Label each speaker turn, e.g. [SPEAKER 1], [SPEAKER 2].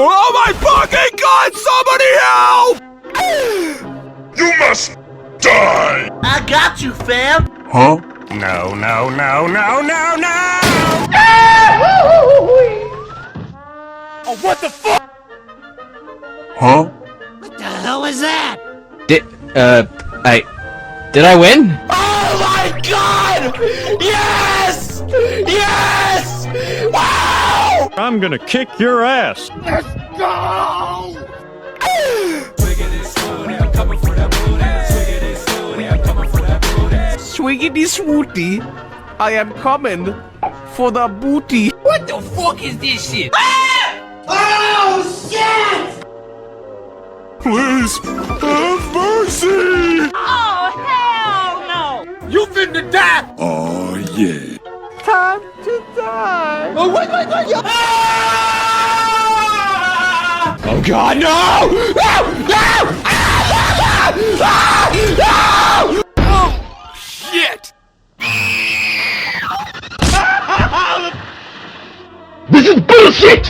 [SPEAKER 1] Oh my fucking god! Somebody help!
[SPEAKER 2] You must die!
[SPEAKER 3] I got you, fam!
[SPEAKER 1] Huh?
[SPEAKER 2] No, no, no, no, no, no!
[SPEAKER 1] Oh, what the fuck? Huh?
[SPEAKER 3] What the hell was that?
[SPEAKER 4] Did I win?
[SPEAKER 1] Oh my god! Yes! Yes! Wow!
[SPEAKER 5] I'm gonna kick your ass.
[SPEAKER 1] Let's go! Swiggity swooty, I am coming for the booty.
[SPEAKER 3] What the fuck is this shit?
[SPEAKER 1] Oh shit! Please have mercy!
[SPEAKER 3] Oh, hell no!
[SPEAKER 1] You finna die!
[SPEAKER 2] Oh, yeah.
[SPEAKER 1] Time to die! Oh, wait! Ah! Oh god, no! No! No! No! Oh, shit!
[SPEAKER 2] This is bullshit!